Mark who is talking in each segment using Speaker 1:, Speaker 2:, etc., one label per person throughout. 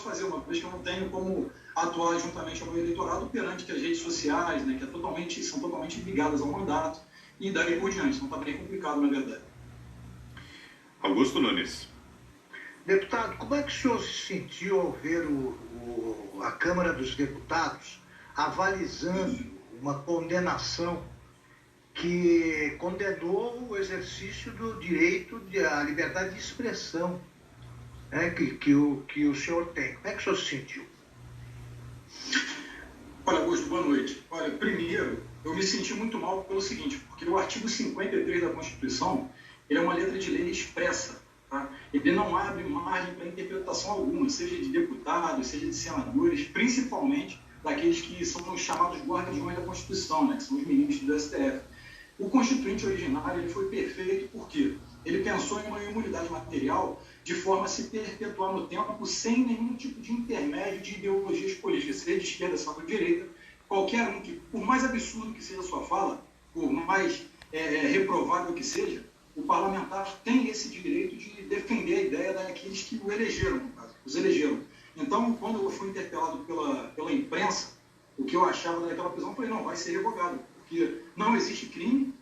Speaker 1: posso fazer, uma vez que eu não tenho como atuar juntamente ao meu eleitorado perante que as redes sociais, né, que são totalmente ligadas ao mandato, e daí por diante. Então está bem complicado, na verdade.
Speaker 2: Augusto Nunes.
Speaker 3: Deputado, como é que o senhor se sentiu ao ver a Câmara dos Deputados avalizando uma condenação que condenou o exercício do direito à liberdade de expressão, né, que o senhor tem? Como é que o senhor se sentiu?
Speaker 1: Olha, Augusto, boa noite. Olha, primeiro, eu me senti muito mal pelo seguinte, porque o artigo 53 da Constituição, ele é uma letra de lei expressa, tá? Ele não abre margem para interpretação alguma, seja de deputados, seja de senadores, principalmente daqueles que são os chamados guardiões da Constituição, né, que são os ministros do STF. O Constituinte originário ele foi perfeito porque ele pensou em uma imunidade material de forma a se perpetuar no tempo sem nenhum tipo de intermédio de ideologias políticas, seja de esquerda, seja de direita, qualquer um que, por mais absurdo que seja a sua fala, por mais reprovável que seja, o parlamentar tem esse direito de defender a ideia daqueles que o elegeram, no caso, os elegeram. Então, quando eu fui interpelado pela imprensa, o que eu achava daquela prisão, eu falei, não, vai ser revogado, porque não existe crime,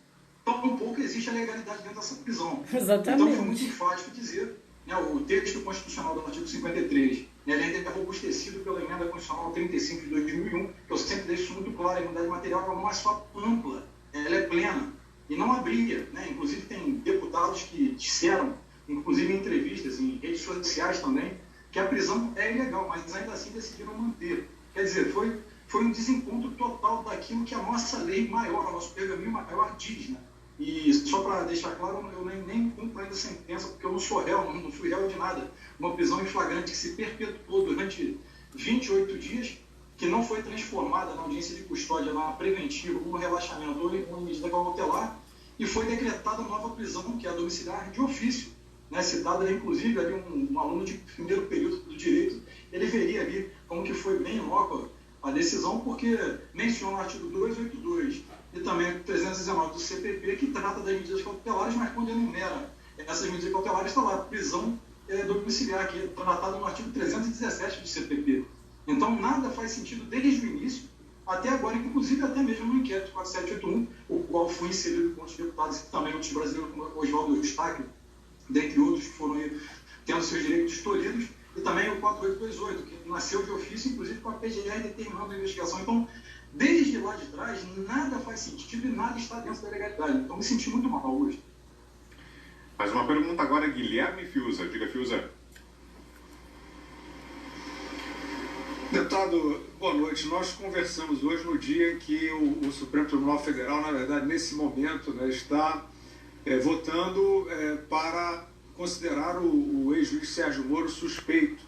Speaker 1: tampouco existe a legalidade dentro dessa prisão.
Speaker 4: Exatamente.
Speaker 1: Então, foi muito enfático dizer, né, o texto constitucional do artigo 53, né, ele ainda é robustecido pela emenda constitucional 35 de 2001, que eu sempre deixo muito claro, a imunidade material ela não é só ampla, ela é plena, e não abria, né? Inclusive tem deputados que disseram, inclusive em entrevistas, em redes sociais também, que a prisão é ilegal, mas ainda assim decidiram manter. Quer dizer, foi um desencontro total daquilo que a nossa lei maior, o nosso pergaminho maior diz, né? E só para deixar claro, eu nem cumpro ainda a sentença, porque eu não sou réu, não fui réu de nada. Uma prisão em flagrante que se perpetuou durante 28 dias, que não foi transformada na audiência de custódia, na preventiva, ou no relaxamento, ou em medida cautelar, e foi decretada nova prisão, que é a domiciliar de ofício, né? Citada inclusive ali um aluno de primeiro período do direito, ele veria ali como que foi bem inócua a decisão, porque menciona o artigo 282 e também o 319 do CPP, que trata das medidas cautelares, mas quando enumera essas medidas cautelares, está lá, prisão domiciliar, que é tratado no artigo 317 do CPP. Então, nada faz sentido desde o início até agora, inclusive até mesmo no inquérito 4781, o qual foi inserido com os deputados e também outros brasileiros, como Oswaldo Eustáquio, dentre outros, que foram tendo seus direitos tolhidos, e também o 4828, que nasceu de ofício, inclusive com a PGR determinando a investigação. Então, desde lá de trás, nada faz sentido e nada está dentro da legalidade. Então, me senti muito mal hoje.
Speaker 2: Mais uma pergunta agora, Guilherme Fiuza. Diga, Fiuza.
Speaker 5: Deputado, boa noite. Nós conversamos hoje no dia em que o Supremo Tribunal Federal, na verdade, nesse momento, né, está votando para considerar o ex-juiz Sérgio Moro suspeito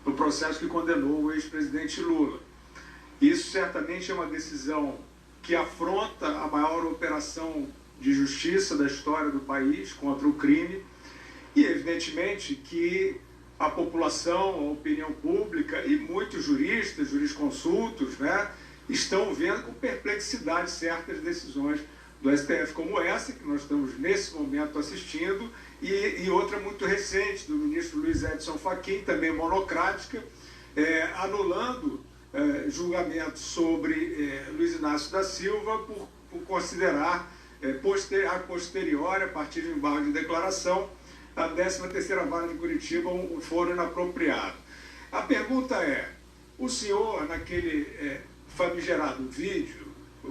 Speaker 5: no processo que condenou o ex-presidente Lula. Isso certamente é uma decisão que afronta a maior operação de justiça da história do país contra o crime e, evidentemente, que a população, a opinião pública e muitos juristas, jurisconsultos, né, estão vendo com perplexidade certas decisões do STF, como essa, que nós estamos nesse momento assistindo, e outra muito recente, do ministro Luiz Edson Fachin, também monocrática, anulando julgamentos sobre Luiz Inácio da Silva por considerar a posteriori, a partir de um embargo de declaração, a 13ª Vara de Curitiba um foro inapropriado. A pergunta é, o senhor, naquele famigerado vídeo,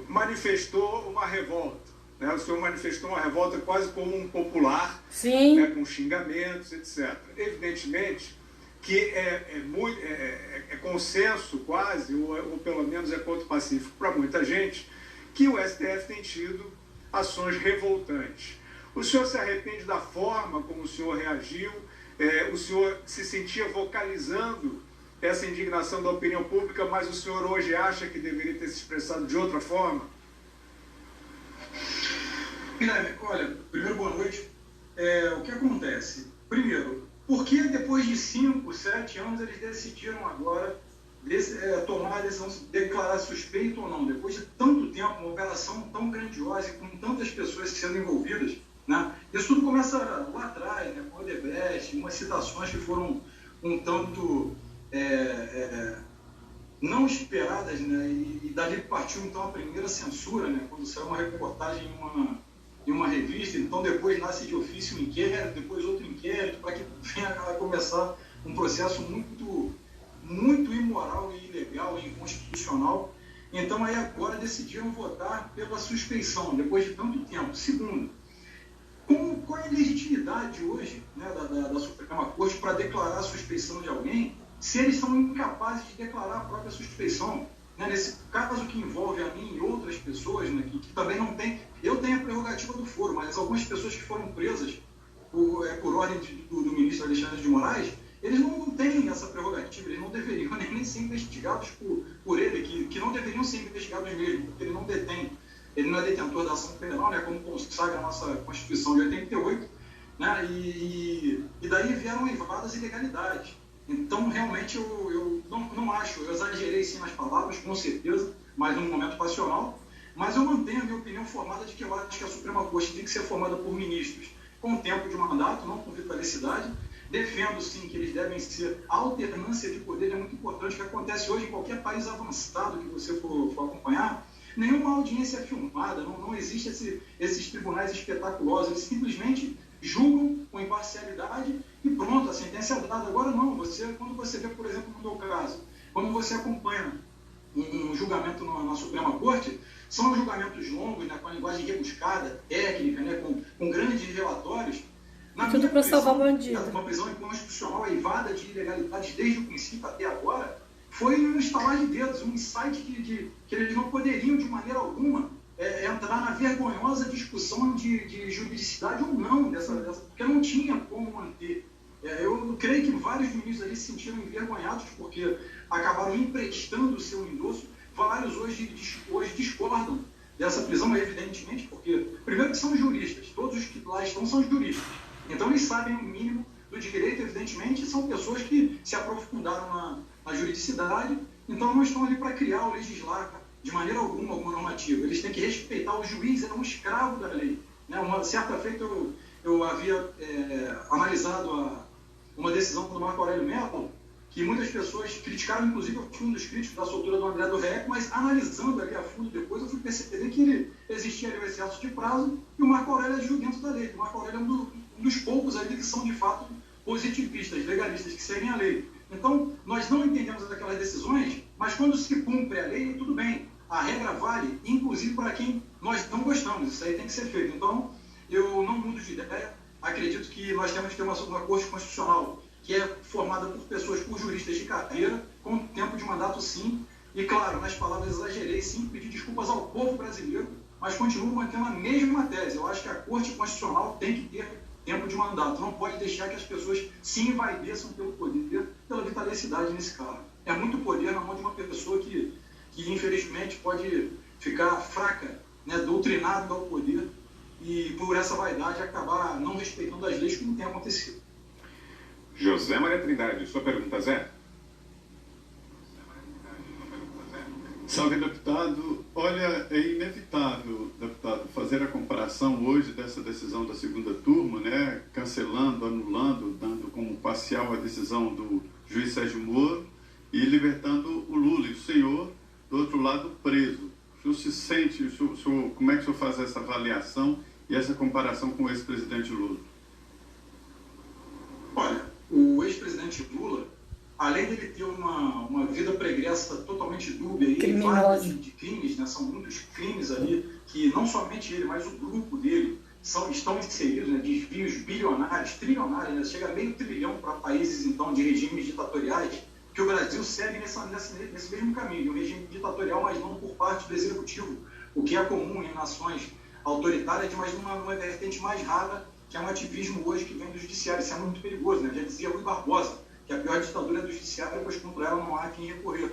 Speaker 5: manifestou uma revolta, né? O senhor manifestou uma revolta quase como um popular, né, com xingamentos, etc. Evidentemente que é consenso quase, ou pelo menos é ponto pacífico para muita gente, que o STF tem tido ações revoltantes. O senhor se arrepende da forma como o senhor reagiu? O senhor se sentia vocalizando essa indignação da opinião pública, mas o senhor hoje acha que deveria ter se expressado de outra forma?
Speaker 1: Guilherme, olha, primeiro, boa noite. O que acontece? Primeiro, por que depois de 5, 7 anos eles decidiram agora tomar a decisão de declarar suspeito ou não? Depois de tanto tempo, uma operação tão grandiosa e com tantas pessoas sendo envolvidas, né? Isso tudo começa lá atrás, né, com o Odebrecht, umas citações que foram um tanto esperadas, né? E dali partiu então a primeira censura, né? Quando saiu uma reportagem em uma revista, então depois nasce de ofício um inquérito, depois outro inquérito, para que venha a começar um processo muito imoral e ilegal e inconstitucional. Então aí agora decidiram votar pela suspeição, depois de tanto tempo. Segundo, qual é a legitimidade hoje, né, da Suprema Corte para declarar a suspeição de alguém, se eles são incapazes de declarar a própria suspeição? Né, nesse caso que envolve a mim e outras pessoas, né, que também não tem... Eu tenho a prerrogativa do foro, mas algumas pessoas que foram presas por ordem do ministro Alexandre de Moraes, eles não têm essa prerrogativa, eles não deveriam nem ser investigados por ele, que não deveriam ser investigados mesmo, porque ele não detém, ele não é detentor da ação penal, né, como consagra a nossa Constituição de 88, né, e daí vieram eivadas ilegalidades. Então, realmente, eu não acho, eu exagerei sim nas palavras, com certeza, mas num momento passional, mas eu mantenho a minha opinião formada de que eu acho que a Suprema Corte tem que ser formada por ministros com tempo de mandato, não com vitalicidade. Defendo, sim, que eles devem ser... A alternância de poder é muito importante, que acontece hoje em qualquer país avançado que você for acompanhar. Nenhuma audiência é filmada, não existe esses tribunais espetaculosos, eles simplesmente julgam com imparcialidade e pronto, a sentença é dada. Agora não, quando você vê, por exemplo, no meu caso, quando você acompanha um julgamento na Suprema Corte, são julgamentos longos, né, com a linguagem rebuscada, técnica, né, com grandes relatórios.
Speaker 4: Tudo para salvar bandido.
Speaker 1: Uma prisão inconstitucional eivada de ilegalidades desde o princípio até agora, foi um estalar de dedos, um insight que eles não poderiam, de maneira alguma, entrar na vergonhosa discussão de juridicidade ou não, porque não tinha como manter. Eu creio que vários ministros ali se sentiram envergonhados porque acabaram emprestando o seu endosso. Vários hoje discordam dessa prisão, evidentemente, porque, primeiro, que são juristas, todos os que lá estão são juristas. Então, eles sabem o mínimo do direito, evidentemente, são pessoas que se aprofundaram na juridicidade, então não estão ali para criar ou legislar de maneira alguma normativa. Eles têm que respeitar. O juiz é um escravo da lei. Né? Certa feita eu havia analisado uma decisão do Marco Aurélio Mello, que muitas pessoas criticaram, inclusive eu fui um dos críticos da soltura do André do Rec, mas analisando ali a fundo depois, eu fui perceber que existia ali o excesso de prazo e o Marco Aurélio agiu dentro da lei. O Marco Aurélio é um dos poucos ali que são, de fato, positivistas, legalistas, que seguem a lei. Então, nós não entendemos aquelas decisões, mas quando se cumpre a lei, tudo bem. A regra vale, inclusive, para quem nós não gostamos. Isso aí tem que ser feito. Então, eu não mudo de ideia. Acredito que nós temos que ter uma Corte Constitucional que é formada por juristas de carreira, com tempo de mandato, sim. E, claro, nas palavras exagerei, sim, pedir desculpas ao povo brasileiro, mas continuo mantendo a mesma tese. Eu acho que a Corte Constitucional tem que ter tempo de mandato. Não pode deixar que as pessoas se envaideçam pelo poder, pela vitalicidade nesse caso. É muito poder na mão de uma pessoa que infelizmente, pode ficar fraca, né, doutrinada ao poder e, por essa vaidade, acabar não respeitando as leis, como tem acontecido.
Speaker 2: José Maria Trindade, sua pergunta, Zé?
Speaker 6: Salve, deputado. Olha, é inevitável, deputado, fazer a comparação hoje dessa decisão da segunda turma, né, cancelando, anulando, dando como parcial a decisão do juiz Sérgio Moro e libertando o Lula e o senhor, do outro lado, preso. O senhor se sente, como é que o senhor faz essa avaliação e essa comparação com o ex-presidente Lula?
Speaker 1: Olha, o ex-presidente Lula, além dele ter uma vida pregressa totalmente dúbia e vários de crimes, né, são muitos crimes ali, que não somente ele, mas o grupo dele estão inseridos, né, desvios bilionários, trilionários, né, chega a meio trilhão para países, então, de regimes ditatoriais, que o Brasil segue nesse mesmo caminho, um regime ditatorial, mas não por parte do executivo, o que é comum em nações autoritárias, mas numa vertente mais rara, que é um ativismo hoje que vem do judiciário. Isso é muito perigoso, né? Já dizia Rui Barbosa, que a pior ditadura é do judiciário, pois contra ela não há quem recorrer.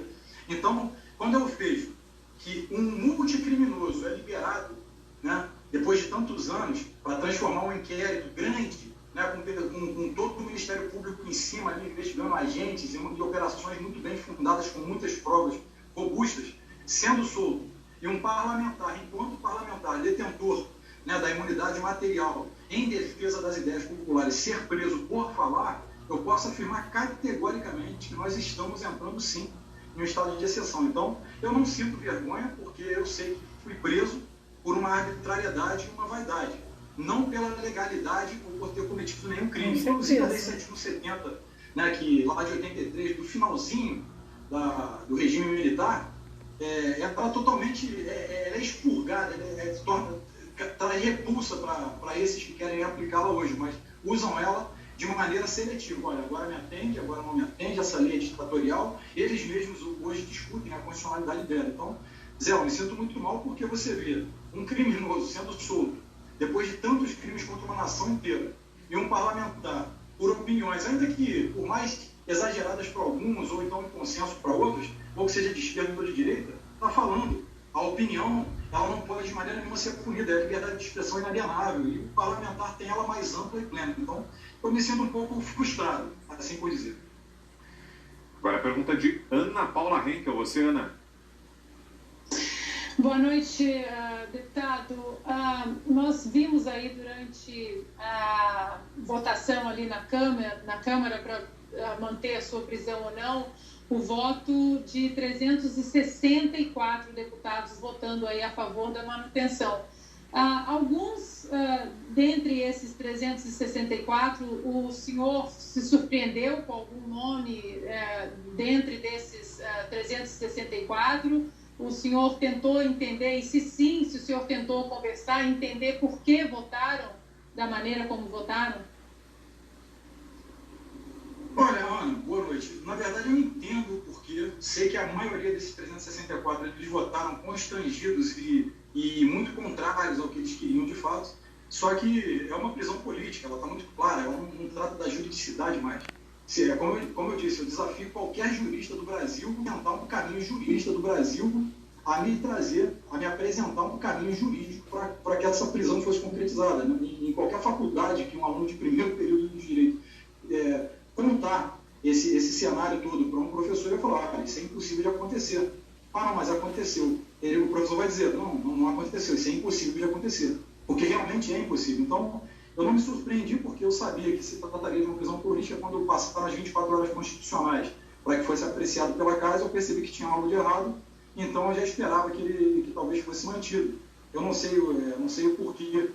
Speaker 1: Então, quando eu vejo que um multicriminoso é liberado, né, depois de tantos anos, para transformar um inquérito grande, né, com todo o Ministério Público em cima, ali, investigando agentes e operações muito bem fundadas, com muitas provas robustas, sendo solto, e um parlamentar, enquanto parlamentar, detentor, né, da imunidade material, em defesa das ideias populares, ser preso por falar, eu posso afirmar categoricamente que nós estamos entrando, sim, em um estado de exceção. Então, eu não sinto vergonha, porque eu sei que fui preso por uma arbitrariedade e uma vaidade, não pela legalidade ou por ter cometido nenhum crime. Inclusive, a Lei 7.070, né, que lá de 83, do finalzinho do regime militar, ela totalmente é expurgada, traz repulsa para esses que querem aplicá-la hoje, mas usam ela de uma maneira seletiva. Olha, agora me atende, agora não me atende, essa lei é ditatorial. Eles mesmos hoje discutem a constitucionalidade dela. Então, Zé, eu me sinto muito mal porque você vê um criminoso sendo solto depois de tantos crimes contra uma nação inteira e um parlamentar, por opiniões, ainda que por mais exageradas para alguns ou então em consenso para outros, ou que seja de esquerda ou de direita, está falando. A opinião, ela não pode de maneira nenhuma ser punida, é a liberdade de expressão inalienável, e o parlamentar tem ela mais ampla e plena. Então, eu me sinto um pouco frustrado, assim por dizer.
Speaker 2: Agora a pergunta de Ana Paula Henkel. Você, Ana?
Speaker 7: Boa noite, deputado. Nós vimos aí durante a votação ali na Câmara para manter a sua prisão ou não, o voto de 364 deputados votando aí a favor da manutenção. Alguns, dentre esses 364, o senhor se surpreendeu com algum nome dentre desses 364? O senhor tentou entender, e se sim, se o senhor tentou conversar, entender por que votaram da maneira como votaram?
Speaker 1: Olha, Ana, boa noite. Na verdade, eu entendo o porquê. Sei que a maioria desses 364 eles votaram constrangidos e muito contrários ao que eles queriam de fato. Só que é uma prisão política, ela está muito clara, ela não trata da juridicidade mais. Como eu disse, eu desafio qualquer jurista do Brasil a tentar um caminho jurista do Brasil a me apresentar um caminho jurídico para que essa prisão fosse concretizada. Em qualquer faculdade que um aluno de primeiro período de direito contar esse cenário todo para um professor, ele falar, isso é impossível de acontecer. Não, mas aconteceu. O professor vai dizer, não aconteceu, isso é impossível de acontecer. Porque realmente é impossível. Então, eu não me surpreendi porque eu sabia que se trataria de uma prisão política quando passaram as 24 horas constitucionais para que fosse apreciado pela casa, eu percebi que tinha algo de errado, então eu já esperava que talvez fosse mantido. Eu não sei o porquê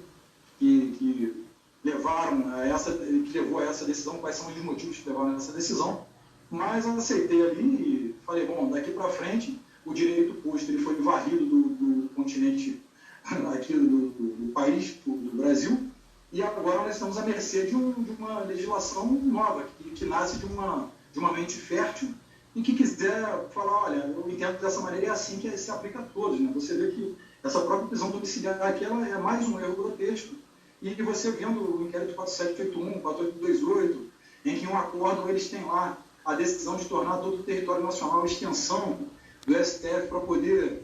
Speaker 1: que levou a essa decisão, quais são os motivos que levaram a essa decisão, mas eu aceitei ali e falei, bom, daqui para frente o direito posto ele foi varrido do continente aqui do país, do Brasil, e agora nós estamos à mercê de uma legislação nova, que nasce de uma mente fértil e que quiser falar, olha, eu entendo dessa maneira, é assim que se aplica a todos. Né? Você vê que essa própria prisão domiciliar aqui ela é mais um erro grotesco. E você vendo o inquérito 4781, 4828, em que um acordo eles têm lá a decisão de tornar todo o território nacional extensão do STF para poder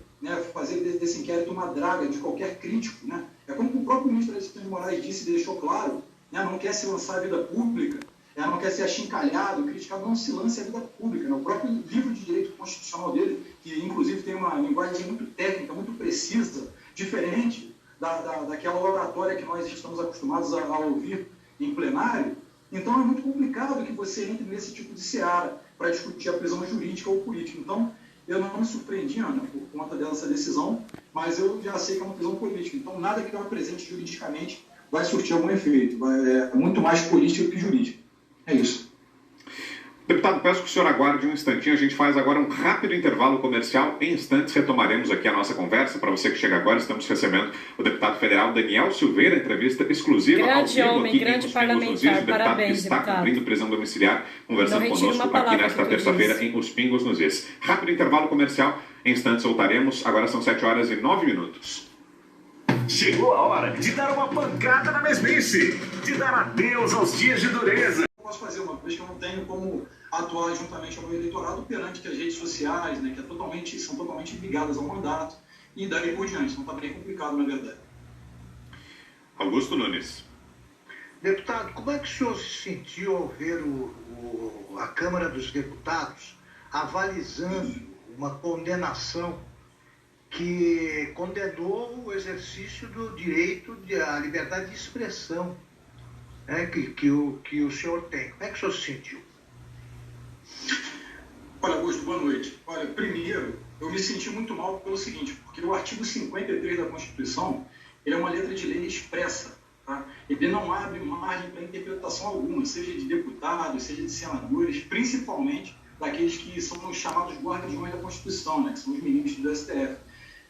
Speaker 1: fazer desse inquérito uma draga de qualquer crítico. Né? É como o próprio ministro Alexandre de Moraes disse e deixou claro, não quer se lançar à vida pública, não quer ser achincalhado, criticado, não se lance à vida pública. Né? O próprio livro de direito constitucional dele, que inclusive tem uma linguagem muito técnica, muito precisa, diferente daquela oratória que nós estamos acostumados a ouvir em plenário. Então é muito complicado que você entre nesse tipo de seara para discutir a prisão jurídica ou política. Então, eu não me surpreendi, Ana, por conta dessa decisão, mas eu já sei que é uma prisão política. Então, nada que eu apresente juridicamente vai surtir algum efeito. É muito mais político que jurídico. É isso.
Speaker 2: Deputado, peço que o senhor aguarde um instantinho. A gente faz agora um rápido intervalo comercial. Em instantes, retomaremos aqui a nossa conversa. Para você que chega agora, estamos recebendo o deputado federal Daniel Silveira, entrevista exclusiva
Speaker 4: grande
Speaker 2: ao vivo
Speaker 4: homem,
Speaker 2: aqui
Speaker 4: grande
Speaker 2: em
Speaker 4: parlamentar.
Speaker 2: Os Pingos nos Is. O deputado
Speaker 4: Parabéns,
Speaker 2: que está
Speaker 4: deputado.
Speaker 2: cumprindo prisão domiciliar, conversando conosco aqui nesta terça-feira em Os Pingos nos Is. Rápido intervalo comercial. Em instantes voltaremos. Agora são 7h09.
Speaker 8: Chegou a hora de dar uma pancada na mesmice, de dar adeus aos dias de dureza.
Speaker 1: Posso fazer uma vez que eu não tenho como atuar juntamente ao meu eleitorado perante que as redes sociais, né, que são totalmente ligadas ao mandato, e daí por diante. Então está bem complicado, na verdade.
Speaker 2: Augusto Nunes.
Speaker 3: Deputado, como é que o senhor se sentiu ao ver a Câmara dos Deputados avalizando uma condenação que condenou o exercício do direito à liberdade de expressão, né, que o senhor tem? Como é que o senhor se sentiu?
Speaker 1: Olha, Augusto, boa noite. Olha, primeiro, eu me senti muito mal pelo seguinte, porque o artigo 53 da Constituição, ele é uma letra de lei expressa, tá? Ele não abre margem para interpretação alguma, seja de deputados, seja de senadores, principalmente daqueles que são os chamados guardiões da Constituição, né, que são os ministros do STF.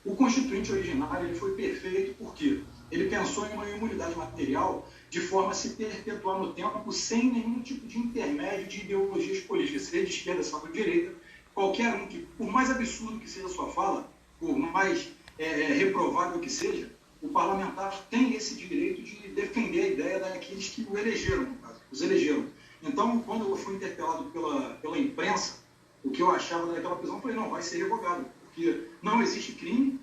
Speaker 1: O Constituinte originário ele foi perfeito porque ele pensou em uma imunidade material de forma a se perpetuar no tempo sem nenhum tipo de intermédio de ideologias políticas, seja de esquerda, seja de direita, qualquer um que, por mais absurdo que seja a sua fala, por mais reprovável que seja, o parlamentar tem esse direito de defender a ideia daqueles que o elegeram, no caso, os elegeram. Então, quando eu fui interpelado pela imprensa, o que eu achava daquela prisão, eu falei, não, vai ser revogado, porque não existe crime,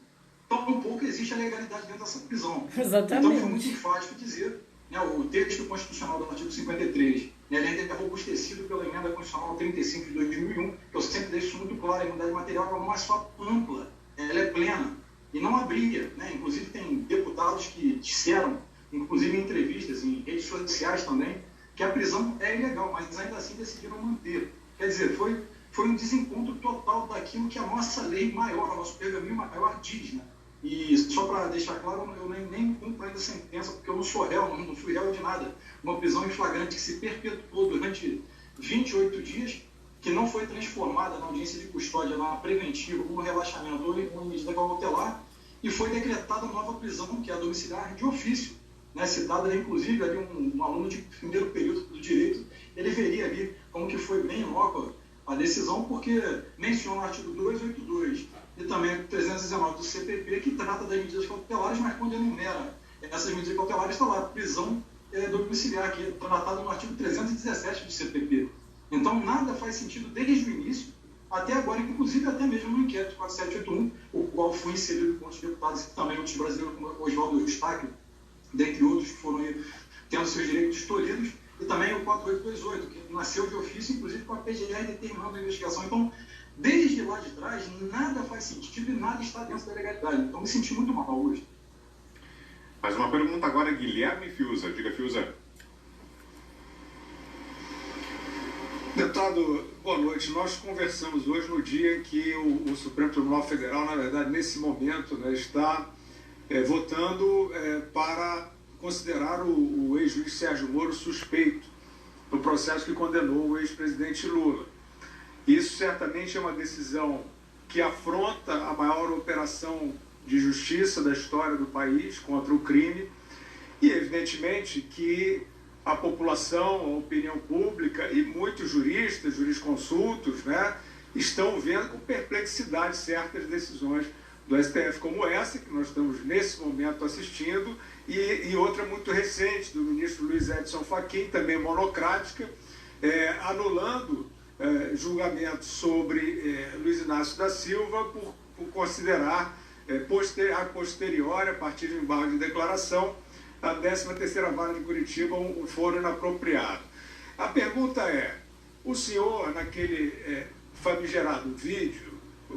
Speaker 1: tampouco existe a legalidade dentro dessa prisão.
Speaker 4: Exatamente.
Speaker 1: Então, foi muito enfático dizer, né, o texto constitucional do artigo 53, né, ele ainda é robustecido pela emenda constitucional 35 de 2001, que eu sempre deixo muito claro, a imunidade material é uma mais só ampla, ela é plena, e não abria, né? Inclusive tem deputados que disseram, inclusive em entrevistas, em redes sociais também, que a prisão é ilegal, mas ainda assim decidiram manter. Quer dizer, foi um desencontro total daquilo que a nossa lei maior, o nosso pergaminho maior diz, né? E só para deixar claro, eu nem cumpro ainda a sentença, porque eu não sou réu, não fui réu de nada. Uma prisão em flagrante que se perpetuou durante 28 dias, que não foi transformada na audiência de custódia, na preventiva, ou no relaxamento, ou em medida cautelar, e foi decretada nova prisão, que é a domiciliar de ofício, né? Citada, inclusive, ali um aluno de primeiro período do direito, ele veria ali como que foi bem inócua a decisão, porque menciona o artigo 282 e também o 319 do CPP, que trata das medidas cautelares, mas quando enumera essas medidas cautelares, está lá, prisão domiciliar, que é tratado no artigo 317 do CPP. Então, nada faz sentido desde o início até agora, inclusive até mesmo no inquérito 4781, o qual foi inserido com os deputados e também outros brasileiros, como Oswaldo Eustáquio, dentre outros que foram tendo seus direitos tolhidos, e também o 4828, que nasceu de ofício, inclusive com a PGR determinando a investigação. Então, desde lá de trás, nada faz sentido e nada está dentro da legalidade. Então, me senti muito mal hoje.
Speaker 2: Mais uma pergunta agora, Guilherme Fiuza. Diga, Fiuza.
Speaker 5: Deputado, boa noite. Nós conversamos hoje no dia em que o Supremo Tribunal Federal, na verdade, nesse momento, né, está votando para considerar o ex-juiz Sérgio Moro suspeito no processo que condenou o ex-presidente Lula. Isso certamente é uma decisão que afronta a maior operação de justiça da história do país contra o crime e, evidentemente, que a população, a opinião pública e muitos juristas, jurisconsultos, né, estão vendo com perplexidade certas decisões do STF, como essa, que nós estamos nesse momento assistindo, e outra muito recente, do ministro Luiz Edson Fachin, também monocrática, anulando julgamentos sobre Luiz Inácio da Silva por considerar a posteriori, a partir de um embargo de declaração, a 13ª Vara de Curitiba um foro inapropriado. A pergunta é, o senhor, naquele famigerado vídeo,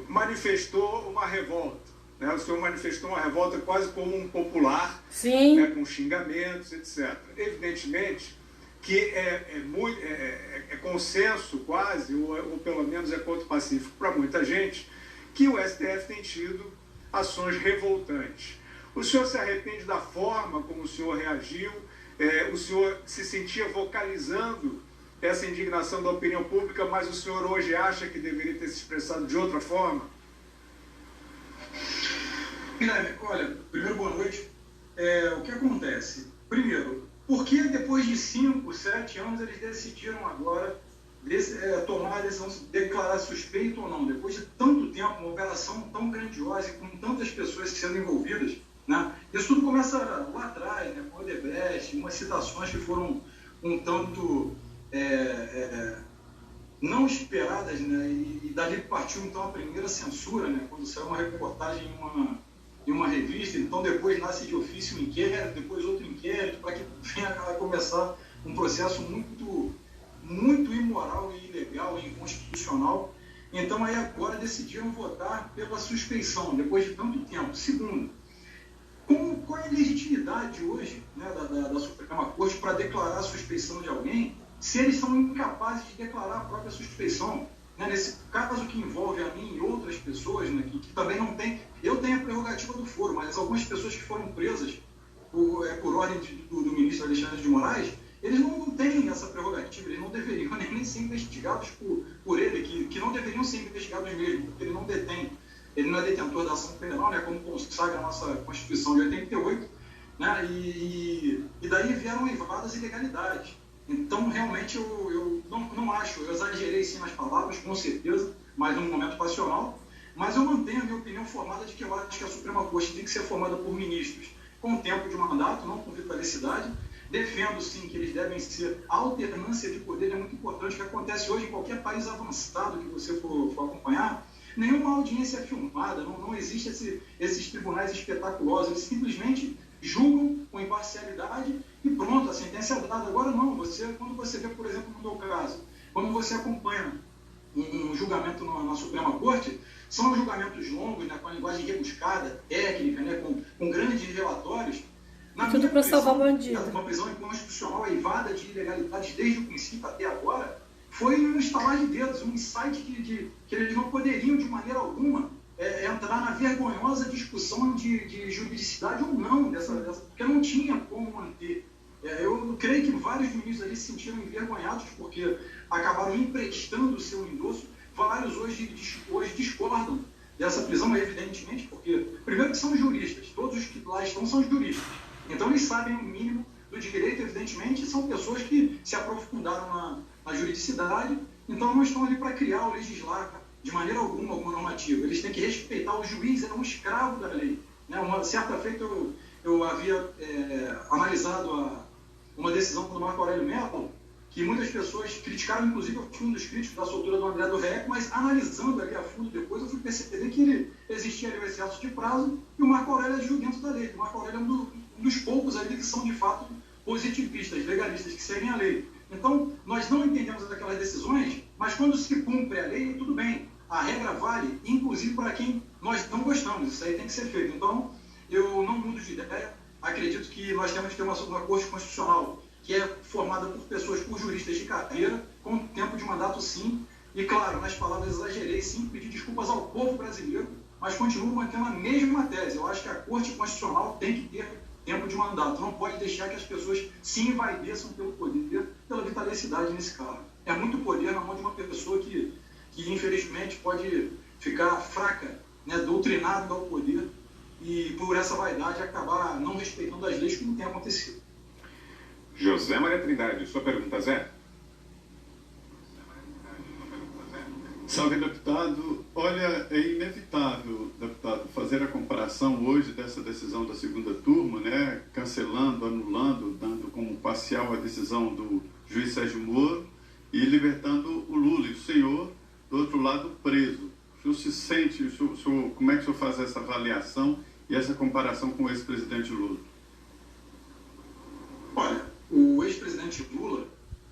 Speaker 5: manifestou uma revolta, né? O senhor manifestou uma revolta quase como um popular, né, com xingamentos, etc. Evidentemente que é consenso quase, ou pelo menos é ponto pacífico para muita gente, que o STF tem tido ações revoltantes. O senhor se arrepende da forma como o senhor reagiu? O senhor se sentia vocalizando essa indignação da opinião pública, mas o senhor hoje acha que deveria ter se expressado de outra forma?
Speaker 1: Guilherme, olha, primeiro, boa noite. O que acontece? Primeiro, por que depois de 5, 7 anos eles decidiram agora tomar a decisão de declarar suspeito ou não? Depois de tanto tempo, uma operação tão grandiosa e com tantas pessoas sendo envolvidas, né? Isso tudo começa lá atrás, né, com o Odebrecht, umas citações que foram um tanto não esperadas, né? E dali partiu então a primeira censura, né, quando saiu uma reportagem em uma revista. Então depois nasce de ofício um inquérito, depois outro inquérito, para que venha a começar um processo muito imoral e ilegal e inconstitucional. Então aí agora decidiram votar pela suspeição, depois de tanto tempo. Segundo, qual é a legitimidade hoje, né, da Suprema Corte para declarar a suspeição de alguém, se eles são incapazes de declarar a própria suspeição? né, nesse caso que envolve a mim e outras pessoas, né, que também não tem... Eu tenho a prerrogativa do foro, mas algumas pessoas que foram presas por ordem do ministro Alexandre de Moraes, eles não têm essa prerrogativa, eles não deveriam nem ser investigados por ele, que não deveriam ser investigados mesmo, porque ele não detém, ele não é detentor da ação penal, né, como consagra a nossa Constituição de 88, né, e daí vieram eivadas ilegalidades. Então, realmente, eu não acho, eu exagerei sim nas palavras, com certeza, mas num momento passional, mas eu mantenho a minha opinião formada de que eu acho que a Suprema Corte tem que ser formada por ministros com tempo de mandato, não com vitalicidade. Defendo, sim, que eles devem ser... A alternância de poder é muito importante, que acontece hoje em qualquer país avançado que você for acompanhar. Nenhuma audiência é filmada, não existe esses tribunais espetaculosos, eles simplesmente julgam com imparcialidade e pronto, a sentença é dada. Agora não, quando você vê, por exemplo, no meu caso, quando você acompanha um julgamento na Suprema Corte, são julgamentos longos, né, com a linguagem rebuscada, técnica, né, com grandes relatórios.
Speaker 4: Tudo para salvar bandido.
Speaker 1: Uma prisão inconstitucional eivada de ilegalidades desde o princípio até agora, foi um estalar de dedos, um insight que eles não poderiam, de maneira alguma, entrar na vergonhosa discussão de juridicidade ou não, porque não tinha como manter. Eu creio que vários ministros ali se sentiram envergonhados porque acabaram emprestando o seu endosso. Vários hoje discordam dessa prisão, evidentemente, porque, primeiro, que são juristas, todos os que lá estão são juristas. Então, eles sabem o mínimo do direito, evidentemente, são pessoas que se aprofundaram na juridicidade, então não estão ali para criar ou legislar de maneira alguma normativa. Eles têm que respeitar. O juiz é um escravo da lei. Né? Certa feita eu havia analisado uma decisão do Marco Aurélio Mello, que muitas pessoas criticaram, inclusive eu fui um dos críticos da soltura do André do Rec, mas analisando ali a fundo depois, eu fui perceber que existia ali o excesso de prazo e o Marco Aurélio agiu dentro da lei. O Marco Aurélio é um dos poucos ali que são, de fato, positivistas, legalistas, que seguem a lei. Então, nós não entendemos aquelas decisões, mas quando se cumpre a lei, tudo bem. A regra vale, inclusive, para quem nós não gostamos. Isso aí tem que ser feito. Então, eu não mudo de ideia. Acredito que nós temos que ter uma Corte Constitucional que é formada por juristas de carreira, com tempo de mandato, sim. E, claro, nas palavras exagerei, sim, pedir desculpas ao povo brasileiro, mas continuo mantendo a mesma tese. Eu acho que a Corte Constitucional tem que ter tempo de mandato. Não pode deixar que as pessoas se envaideçam pelo poder, pela vitalicidade nesse caso. É muito poder na mão de uma pessoa que infelizmente, pode ficar fraca, né, doutrinada ao poder e, por essa vaidade, acabar não respeitando as leis, como tem acontecido.
Speaker 2: José Maria Trindade, sua pergunta, Zé?
Speaker 6: Salve, deputado. Olha, é inevitável, deputado, fazer a comparação hoje dessa decisão da segunda turma, né, cancelando, anulando, dando como parcial a decisão do juiz Sérgio Moro e libertando o Lula e o senhor, do outro lado, preso. O senhor se sente, como é que o senhor faz essa avaliação e essa comparação com o ex-presidente Lula?
Speaker 1: Olha, o ex-presidente Lula,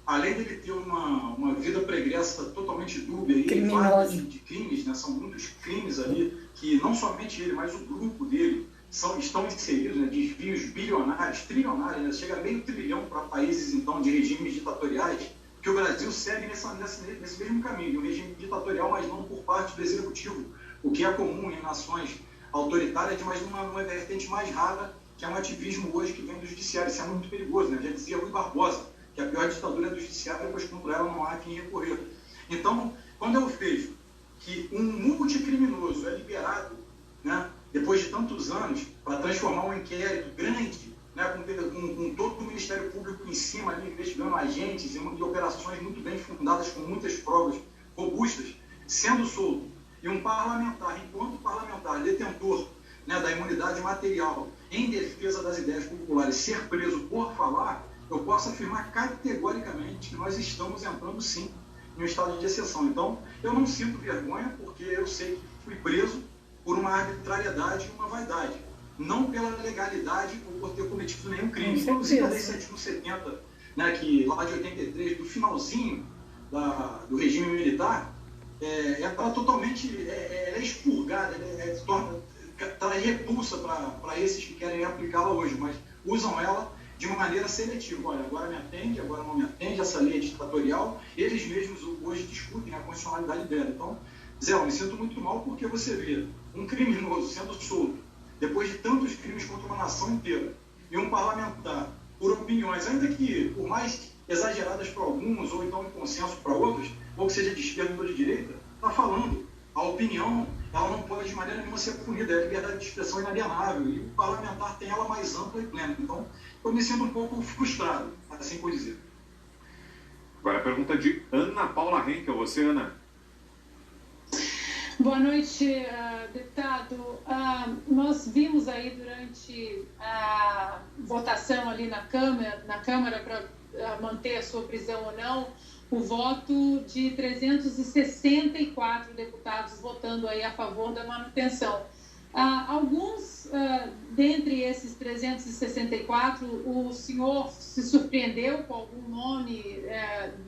Speaker 1: além dele ter uma vida pregressa totalmente dúbia e vários de crimes, né, são muitos crimes ali, que não somente ele, mas o grupo dele estão inseridos, né, desvios bilionários, trilionários, né, chega a meio trilhão para países, então, de regimes ditatoriais, que o Brasil segue nesse mesmo caminho, um regime ditatorial, mas não por parte do executivo, o que é comum em nações autoritárias, mas numa vertente mais rara, que é um ativismo hoje que vem do judiciário. Isso é muito perigoso, né? Já dizia Rui Barbosa, que a pior ditadura é do judiciário, pois contra ela não há quem recorrer. Então, quando eu vejo que um multicriminoso é liberado, né, depois de tantos anos, para transformar um inquérito grande, né, com todo o Ministério Público em cima, ali, investigando agentes e operações muito bem fundadas, com muitas provas robustas, sendo solto, e um parlamentar, enquanto parlamentar, detentor, né, da imunidade material, em defesa das ideias populares, ser preso por falar, eu posso afirmar categoricamente que nós estamos entrando, sim, em um estado de exceção. Então, eu não sinto vergonha, porque eu sei que fui preso por uma arbitrariedade e uma vaidade, não pela legalidade ou por ter cometido nenhum crime. Inclusive, a Lei 7.070, né, que lá de 83, do finalzinho do regime militar, ela totalmente é expurgada, traz repulsa para esses que querem aplicá-la hoje, mas usam ela de maneira seletiva. Olha, agora me atende, agora não me atende, essa lei é ditatorial. Eles mesmos hoje discutem a constitucionalidade dela. Então, Zé, eu me sinto muito mal porque você vê um criminoso sendo solto depois de tantos crimes contra uma nação inteira e um parlamentar, por opiniões, ainda que por mais exageradas para alguns ou então em consenso para outros, ou que seja de esquerda ou de direita, está falando. A opinião, ela não pode de maneira nenhuma ser punida, é a liberdade de expressão inalienável, e o parlamentar tem ela mais ampla e plena. Então, eu me sinto um pouco frustrado, assim por dizer.
Speaker 2: Agora a pergunta de Ana Paula Henkel. Você, Ana?
Speaker 7: Boa noite, deputado. Nós vimos aí durante a votação ali na Câmara para manter a sua prisão ou não, o voto de 364 deputados votando aí a favor da manutenção. Alguns, dentre esses 364, o senhor se surpreendeu com algum nome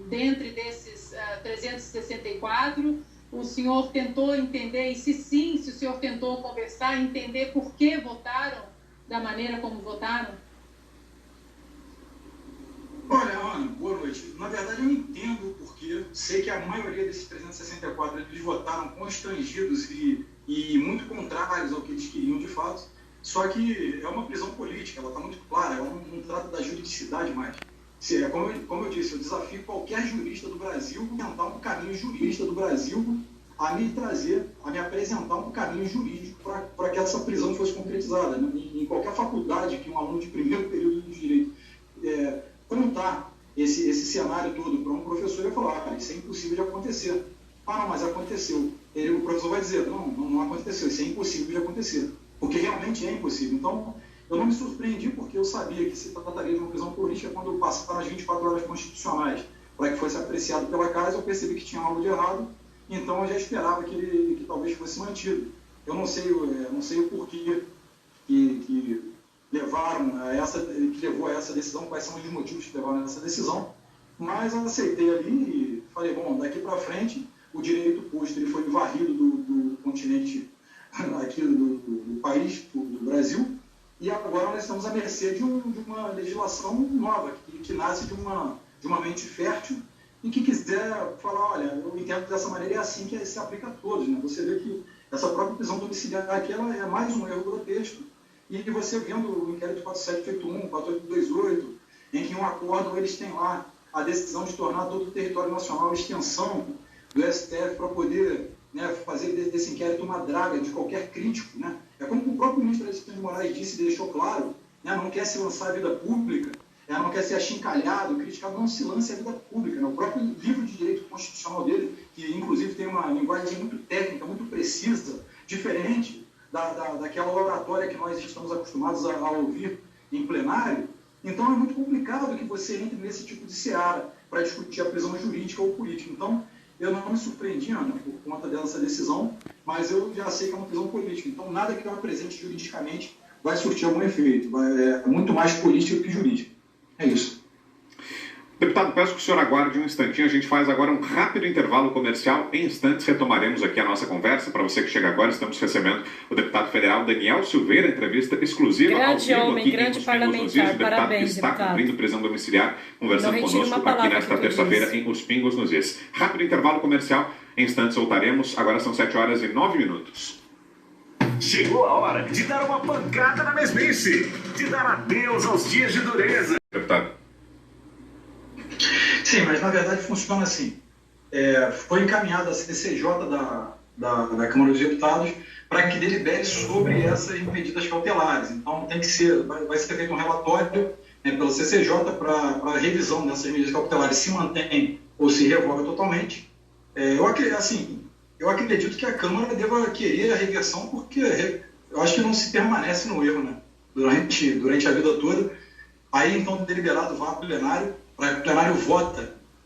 Speaker 7: dentre desses 364? O senhor tentou entender, e se sim, se o senhor tentou conversar, entender por que votaram da maneira como votaram?
Speaker 1: Olha, Ana, boa noite. Na verdade, eu entendo o porquê. Sei que a maioria desses 364 eles votaram constrangidos e muito contrários ao que eles queriam de fato. Só que é uma prisão política, ela está muito clara, ela não trata da juridicidade mais. Como eu disse, eu desafio qualquer jurista do Brasil a tentar um caminho jurista do Brasil a me apresentar um caminho jurídico para que essa prisão fosse concretizada. Em qualquer faculdade que um aluno de primeiro período de direito contar esse cenário todo para um professor, ele vai falar, isso é impossível de acontecer. Não, mas aconteceu. O professor vai dizer, não aconteceu, isso é impossível de acontecer. Porque realmente é impossível. Então, eu não me surpreendi porque eu sabia que se trataria de uma prisão política quando passaram as 24 horas constitucionais para que fosse apreciado pela casa, eu percebi que tinha algo de errado, então eu já esperava que talvez fosse mantido. Eu não sei o porquê que levou a essa decisão, quais são os motivos que levaram a essa decisão, mas eu aceitei ali e falei, bom, daqui para frente o direito posto ele foi varrido do continente aqui do país, do Brasil, e agora nós estamos à mercê de uma legislação nova, que nasce de uma mente fértil e que quiser falar, olha, eu entendo dessa maneira, é assim que se aplica a todos. Né? Você vê que essa própria prisão domiciliar aqui ela é mais um erro grotesco. E você vendo o inquérito 4781, 4828, em que um acordo eles têm lá a decisão de tornar todo o território nacional extensão do STF para poder fazer desse inquérito uma draga de qualquer crítico. Né? É como o próprio ministro Alexandre de Moraes disse e deixou claro, não quer se lançar à vida pública, não quer ser achincalhado, criticado, não se lance à vida pública. Né? O próprio livro de direito constitucional dele, que inclusive tem uma linguagem muito técnica, muito precisa, diferente daquela oratória que nós estamos acostumados a ouvir em plenário. Então é muito complicado que você entre nesse tipo de seara para discutir a prisão jurídica ou política. Então, eu não me surpreendi, Ana, por conta dessa decisão, mas eu já sei que é uma prisão política. Então, nada que eu apresente juridicamente vai surtir algum efeito. É muito mais político que jurídico. É isso.
Speaker 2: Deputado, peço que o senhor aguarde um instantinho. A gente faz agora um rápido intervalo comercial. Em instantes retomaremos aqui a nossa conversa. Para você que chega agora, estamos recebendo o deputado federal Daniel Silveira, entrevista exclusiva
Speaker 4: grande
Speaker 2: ao vivo
Speaker 4: homem,
Speaker 2: aqui
Speaker 4: grande
Speaker 2: em
Speaker 4: parlamentar.
Speaker 2: O
Speaker 4: Parabéns,
Speaker 2: que está cumprindo prisão domiciliar, conversando conosco aqui nesta terça-feira em Os Pingos nos Is. Rápido intervalo comercial. Em instantes voltaremos. Agora são 7h09.
Speaker 8: Chegou a hora de dar uma pancada na mesmice, de dar adeus aos dias de dureza.
Speaker 2: Deputado.
Speaker 1: Sim, mas na verdade funciona assim. Foi encaminhada a CCJ da Câmara dos Deputados para que delibere sobre essas medidas cautelares. Então vai ser feito um relatório pela CCJ para revisão dessas medidas cautelares, se mantém ou se revoga totalmente. Eu acredito que a Câmara deva querer a reversão, porque eu acho que não se permanece no erro, né? Durante a vida toda. Aí então o deliberado vá para o plenário, para que o plenário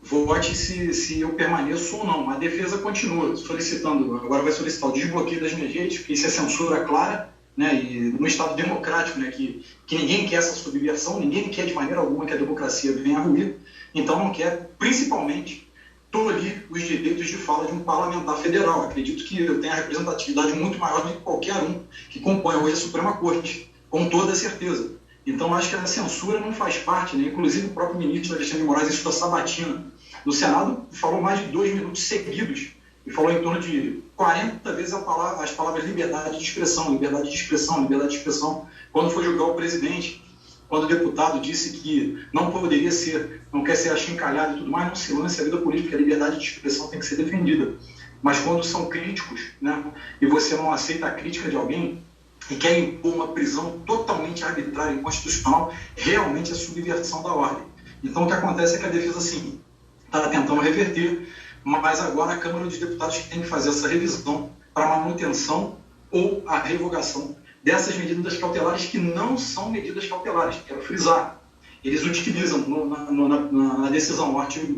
Speaker 1: vote se eu permaneço ou não. A defesa continua solicitando, agora vai solicitar o desbloqueio das minhas redes, porque isso é censura clara, né? E no Estado democrático, né? que ninguém quer essa subversão, ninguém quer de maneira alguma que a democracia venha a ruir, então não quer, principalmente, tolir os direitos de fala de um parlamentar federal. Acredito que eu tenho a representatividade muito maior do que qualquer um que compõe hoje a Suprema Corte, com toda certeza. Então, acho que a censura não faz parte, né? Inclusive, o próprio ministro Alexandre de Moraes, em sua sabatina no Senado, falou mais de 2 minutos seguidos e falou em torno de 40 vezes as palavras liberdade de expressão, liberdade de expressão, liberdade de expressão, quando foi julgar o presidente, quando o deputado disse que não poderia ser, não quer ser achincalhado e tudo mais, não se lance a vida política, porque a liberdade de expressão tem que ser defendida. Mas quando são críticos, né, e você não aceita a crítica de alguém e quer impor uma prisão totalmente arbitrária e inconstitucional, realmente é subversão da ordem. Então, o que acontece é que a defesa, sim, está tentando reverter, mas agora a Câmara dos Deputados tem que fazer essa revisão para a manutenção ou a revogação dessas medidas cautelares que não são medidas cautelares, quero frisar. Eles utilizam na decisão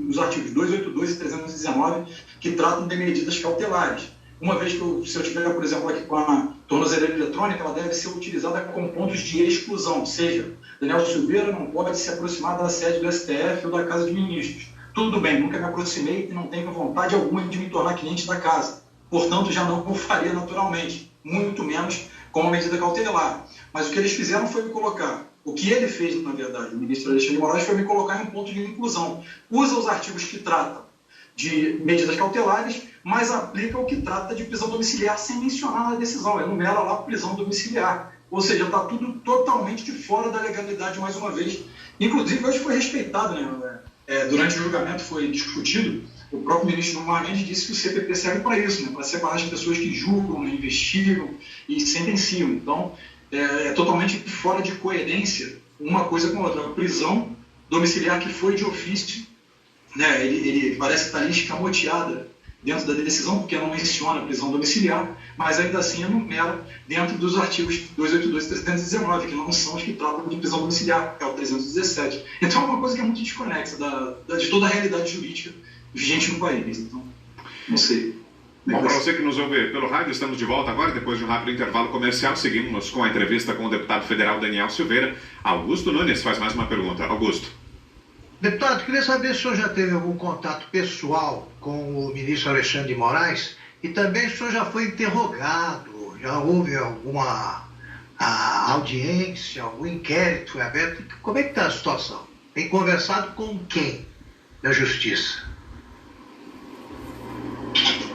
Speaker 1: os artigos 282 e 319 que tratam de medidas cautelares. Uma vez que se eu tiver, por exemplo, aqui com a tornozeleira eletrônica, ela deve ser utilizada com pontos de exclusão, ou seja, Daniel Silveira não pode se aproximar da sede do STF ou da Casa de Ministros. Tudo bem, nunca me aproximei e não tenho vontade alguma de me tornar cliente da casa. Portanto, já não o faria naturalmente, muito menos com uma medida cautelar. Mas o que eles fizeram foi me colocar, o que ele fez, na verdade, o ministro Alexandre de Moraes, foi me colocar em um ponto de inclusão. Usa os artigos que tratam de medidas cautelares, mas aplica o que trata de prisão domiciliar sem mencionar na decisão, enumera lá prisão domiciliar. Ou seja, está tudo totalmente de fora da legalidade, mais uma vez. Inclusive, hoje foi respeitado, né? Durante o julgamento foi discutido, o próprio ministro Gilmar Mendes disse que o CPP serve para isso, né? Para separar as pessoas que julgam, investigam e sentenciam. Então, é totalmente fora de coerência uma coisa com a outra. A prisão domiciliar que foi de ofício, né? Ele parece estar ali escamoteada dentro da decisão, porque não menciona a prisão domiciliar, mas ainda assim enumera dentro dos artigos 282 e 319, que não são os que tratam de prisão domiciliar, que é o 317. Então é uma coisa que é muito desconexa de toda a realidade jurídica vigente no país. Então, não sei.
Speaker 2: Bom, para você que nos ouve pelo rádio, estamos de volta agora, depois de um rápido intervalo comercial. Seguimos com a entrevista com o deputado federal Daniel Silveira. Augusto Nunes faz mais uma pergunta. Augusto.
Speaker 3: Deputado, queria saber se o senhor já teve algum contato pessoal com o ministro Alexandre de Moraes e também se o senhor já foi interrogado, já houve alguma audiência, algum inquérito foi aberto. Como é que está a situação? Tem conversado com quem da Justiça?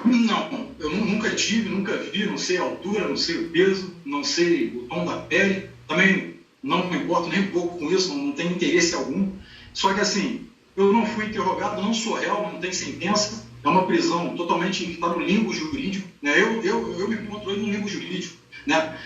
Speaker 1: Não, eu nunca tive, nunca vi, não sei a altura, não sei o peso, não sei o tom da pele, também não me importo nem um pouco com isso, não tenho interesse algum. Só que assim, eu não fui interrogado, não sou réu, não tem sentença, é uma prisão totalmente que está no limbo jurídico, né? Eu me encontro no limbo jurídico, né?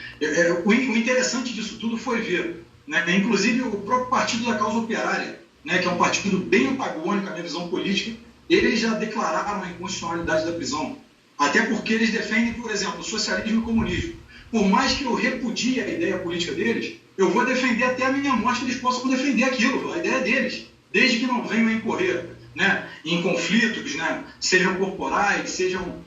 Speaker 1: O interessante disso tudo foi ver, né? Inclusive o próprio Partido da Causa Operária, né? Que é um partido bem antagônico à minha visão política, eles já declararam a inconstitucionalidade da prisão, até porque eles defendem, por exemplo, o socialismo e o comunismo. Por mais que eu repudie a ideia política deles, eu vou defender até a minha morte que eles possam defender aquilo, a ideia deles, desde que não venham a incorrer, né, em conflitos, né, sejam corporais, sejam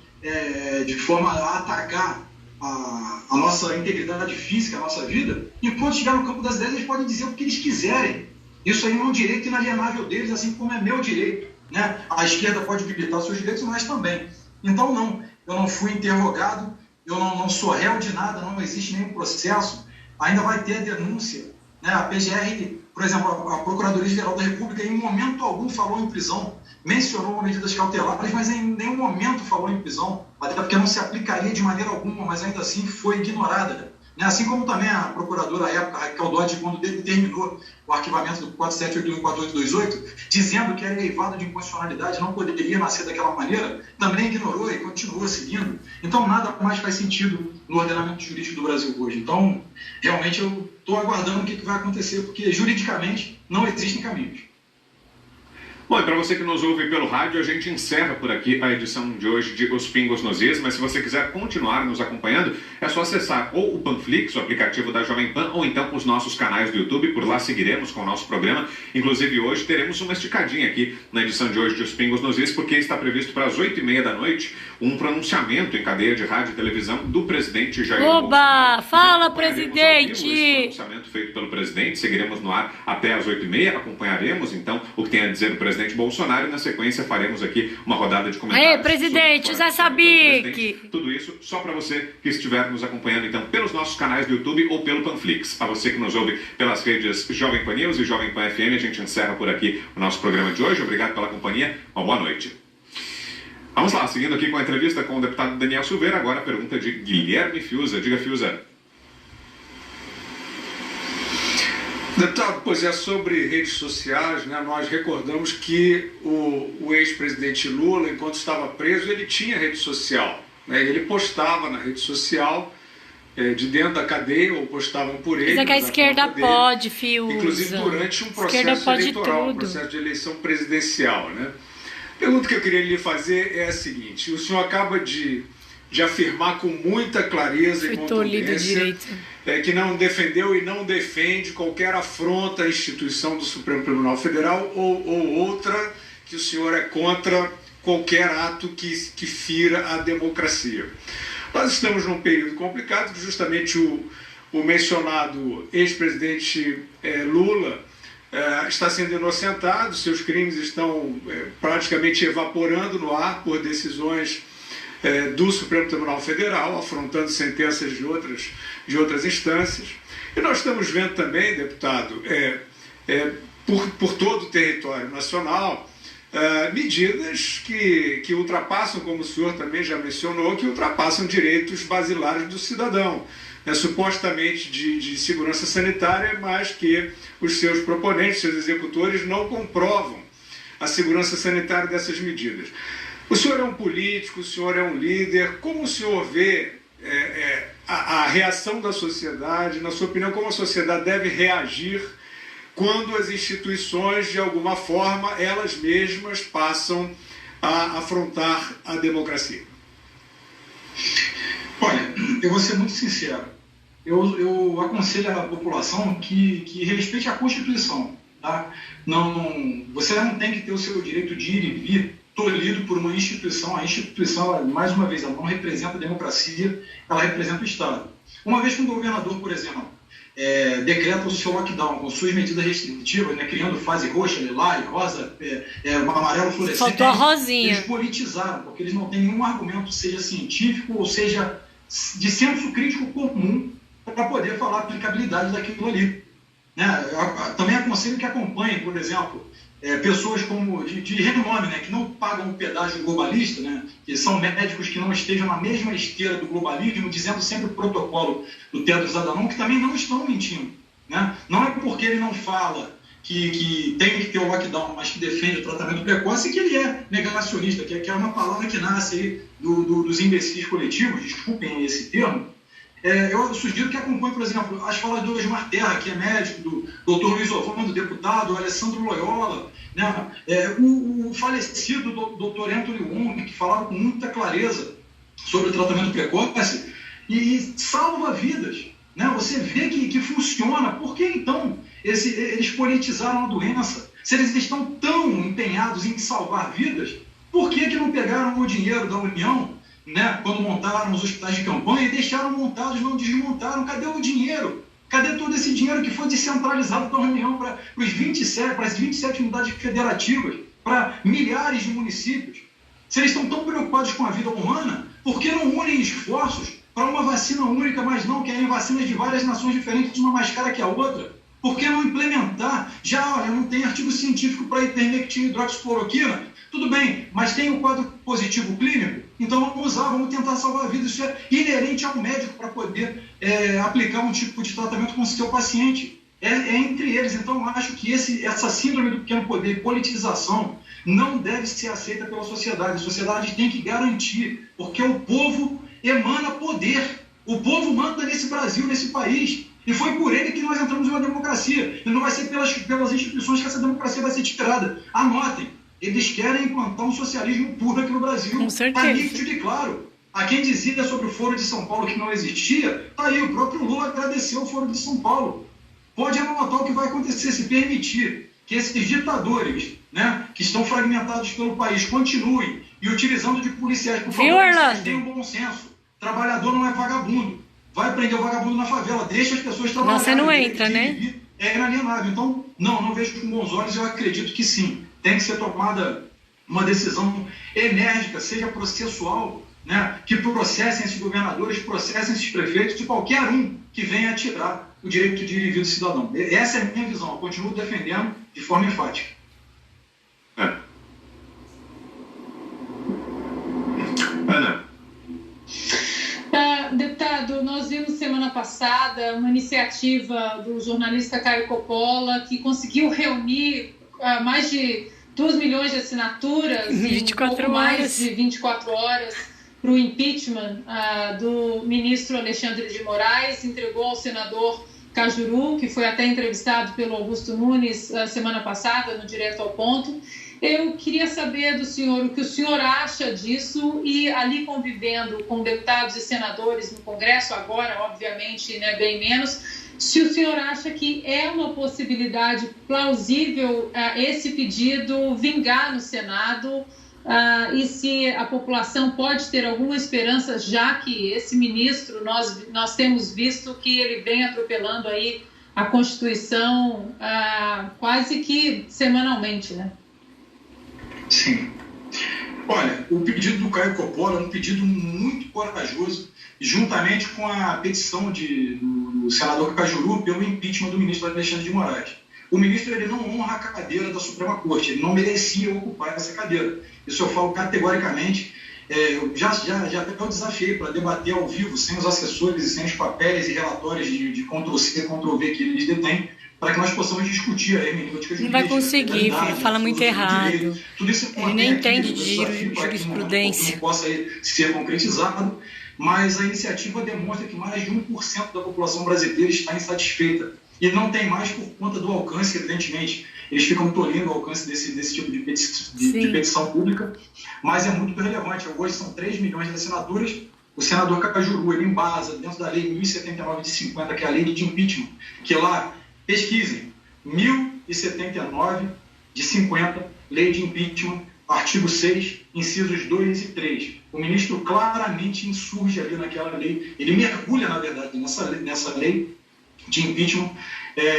Speaker 1: de forma a atacar a nossa integridade física, a nossa vida. Enquanto estiver no campo das ideias, eles podem dizer o que eles quiserem. Isso aí é um direito inalienável deles, assim como é meu direito, né? A esquerda pode habilitar seus direitos, mas também. Então, não, eu não fui interrogado, eu não sou réu de nada, não existe nenhum processo. Ainda vai ter a denúncia, né? A PGR, por exemplo, a Procuradoria-Geral da República, em momento algum falou em prisão, mencionou medidas cautelares, mas em nenhum momento falou em prisão, até porque não se aplicaria de maneira alguma, mas ainda assim foi ignorada. Né? Assim como também a procuradora à época, Raquel Dodge, quando determinou o arquivamento do 4781 e 4828, dizendo que era eivado de inconstitucionalidade, não poderia nascer daquela maneira, também ignorou e continuou seguindo. Então, nada mais faz sentido no ordenamento jurídico do Brasil hoje. Então, realmente, eu estou aguardando o que vai acontecer, porque juridicamente não existem caminhos.
Speaker 2: Bom, e para você que nos ouve pelo rádio, a gente encerra por aqui a edição de hoje de Os Pingos nos Is, mas se você quiser continuar nos acompanhando, é só acessar ou o Panflix, o aplicativo da Jovem Pan, ou então os nossos canais do YouTube, por lá seguiremos com o nosso programa. Inclusive hoje teremos uma esticadinha aqui na edição de hoje de Os Pingos nos Is, porque está previsto para as 8h30 da noite um pronunciamento em cadeia de rádio e televisão do presidente Jair Bolsonaro.
Speaker 4: Oba! Fala, presidente!
Speaker 2: Esse pronunciamento feito pelo presidente, seguiremos no ar até as 8h30, acompanharemos então o que tem a dizer o presidente presidente Bolsonaro, e na sequência faremos aqui uma rodada de comentários.
Speaker 4: Ei, presidente, Zé Sabic!
Speaker 2: Tudo isso só para você que estiver nos acompanhando então pelos nossos canais do YouTube ou pelo Panflix. A você que nos ouve pelas redes Jovem Pan News e Jovem Pan FM, a gente encerra por aqui o nosso programa de hoje. Obrigado pela companhia, uma boa noite. Vamos lá, seguindo aqui com a entrevista com o deputado Daniel Silveira, agora a pergunta de Guilherme Fiuza. Diga, Fiuza.
Speaker 5: Deputado, pois é, sobre redes sociais, né, nós recordamos que o ex-presidente Lula, enquanto estava preso, ele tinha rede social. Né, ele postava na rede social de dentro da cadeia, ou postavam por ele.
Speaker 4: Mas é que a esquerda pode, Fiuza.
Speaker 5: Inclusive durante um processo eleitoral, um processo de eleição presidencial. Né? A pergunta que eu queria lhe fazer é a seguinte: o senhor acaba de afirmar com muita clareza e contundência que não defendeu e não defende qualquer afronta à instituição do Supremo Tribunal Federal ou outra, que o senhor é contra qualquer ato que fira a democracia. Nós estamos num período complicado, que justamente o mencionado ex-presidente Lula está sendo inocentado, seus crimes estão praticamente evaporando no ar por decisões do Supremo Tribunal Federal, afrontando sentenças de outras instâncias. E nós estamos vendo também, deputado, por todo o território nacional, medidas que ultrapassam, como o senhor também já mencionou, que ultrapassam direitos basilares do cidadão, supostamente de segurança sanitária, mas que os seus proponentes, seus executores, não comprovam a segurança sanitária dessas medidas. O senhor é um político, o senhor é um líder. Como o senhor vê a reação da sociedade? Na sua opinião, como a sociedade deve reagir quando as instituições, de alguma forma, elas mesmas passam a afrontar a democracia?
Speaker 1: Olha, eu vou ser muito sincero. Eu aconselho a população que respeite a Constituição. Tá? Você não tem que ter o seu direito de ir e vir tolhido por uma instituição. A instituição, mais uma vez, ela não representa a democracia, ela representa o Estado. Uma vez que um governador, por exemplo, decreta o seu lockdown com suas medidas restritivas, né, criando fase roxa, lilás, rosa, amarelo fluorescente,
Speaker 4: faltou a rosinha.
Speaker 1: Eles politizaram, porque eles não têm nenhum argumento, seja científico ou seja de senso crítico comum, para poder falar a aplicabilidade daquilo ali. Né? Eu também aconselho que acompanhem, por exemplo, pessoas como de renome, né, que não pagam o pedágio globalista, né, que são médicos que não estejam na mesma esteira do globalismo, dizendo sempre o protocolo do Tedros Adhanom, que também não estão mentindo. Né? Não é porque ele não fala que tem que ter o lockdown, mas que defende o tratamento precoce, que ele é negacionista, que é uma palavra que nasce aí dos imbecis coletivos, desculpem esse termo. Eu sugiro que acompanhe, por exemplo, as falas do Osmar Terra, que é médico, do Dr. Luiz Ovando, deputado, o Alessandro Loyola, né? O falecido Dr. Anthony Wong, que falava com muita clareza sobre o tratamento precoce e salva vidas. Né? Você vê que funciona. Por que, então, eles politizaram a doença? Se eles estão tão empenhados em salvar vidas, por que não pegaram o dinheiro da União, né, quando montaram os hospitais de campanha, e deixaram montados, não desmontaram? Cadê o dinheiro? Cadê todo esse dinheiro que foi descentralizado pela União para as 27 unidades federativas, para milhares de municípios? Se eles estão tão preocupados com a vida humana, por que não unem esforços para uma vacina única, mas não querem vacinas de várias nações diferentes, uma mais cara que a outra? Por que não implementar? Olha, não tem artigo científico para ivermectina e hidroxicloroquina. Tudo bem, mas tem o quadro positivo clínico? Então vamos usar, vamos tentar salvar a vida. Isso é inerente ao médico para poder aplicar um tipo de tratamento com o seu paciente. É entre eles. Então eu acho que essa síndrome do pequeno poder e politização não deve ser aceita pela sociedade. A sociedade tem que garantir, porque o povo emana poder. O povo manda nesse Brasil, nesse país. E foi por ele que nós entramos numa democracia. E não vai ser pelas instituições que essa democracia vai ser tirada. Anotem. Eles querem implantar um socialismo puro aqui no Brasil.
Speaker 4: Com certeza.
Speaker 1: Está nítido e claro. A quem dizia sobre o Foro de São Paulo que não existia, está aí, o próprio Lula agradeceu o Foro de São Paulo. Pode anotar o que vai acontecer se permitir que esses ditadores, né, que estão fragmentados pelo país, continuem e utilizando de policiais. Por favor, vocês tenham bom senso. Trabalhador não é vagabundo. Vai prender o vagabundo na favela. Deixa as pessoas trabalharem.
Speaker 4: Você não entra, né?
Speaker 1: É inalienável. Então, não vejo com bons olhos. Eu acredito que sim. tem que ser tomada uma decisão enérgica, seja processual, né, que processem esses governadores, processem esses prefeitos, de qualquer um que venha a tirar o direito de ir e vir do cidadão. Essa é a minha visão, eu continuo defendendo de forma enfática.
Speaker 2: Ana.
Speaker 7: Deputado, nós vimos semana passada uma iniciativa do jornalista Caio Coppola, que conseguiu reunir mais de 2 milhões de assinaturas em um pouco mais de 24 horas para o impeachment do ministro Alexandre de Moraes, entregou ao senador Cajuru, que foi até entrevistado pelo Augusto Nunes semana passada, no Direto ao Ponto. Eu queria saber do senhor o que o senhor acha disso e ali convivendo com deputados e senadores no Congresso, agora, obviamente, né, bem menos, se o senhor acha que é uma possibilidade plausível esse pedido vingar no Senado e se a população pode ter alguma esperança, já que esse ministro, nós temos visto que ele vem atropelando aí a Constituição quase que semanalmente, né?
Speaker 1: Sim. Olha, o pedido do Caio Coppola é um pedido muito corajoso, juntamente com a petição do senador Cajuru pelo impeachment do ministro Alexandre de Moraes. O ministro ele não honra a cadeira da Suprema Corte, ele não merecia ocupar essa cadeira. Isso eu falo categoricamente. Eu já até eu desafiei para debater ao vivo, sem os assessores e sem os papéis e relatórios de Ctrl-C, Ctrl-V que eles detêm, para que nós possamos discutir a hermenêutica jurídica.
Speaker 4: Não vai conseguir, filho, fala muito errado.
Speaker 1: Tudo isso
Speaker 4: ele nem entende de jurisprudência.
Speaker 1: Não possa ser concretizado, mas a iniciativa demonstra que mais de 1% da população brasileira está insatisfeita. E não tem mais por conta do alcance, evidentemente. Eles ficam tolhindo o alcance desse tipo de petição pública, mas é muito relevante. Hoje são 3 milhões de assinaturas. O senador Cajuru, ele embasa dentro da lei 1079 de 50, que é a lei de impeachment, que lá, pesquisem, 1079 de 50, lei de impeachment, artigo 6, incisos 2 e 3. O ministro claramente insurge ali naquela lei, ele mergulha, na verdade, nessa lei de impeachment,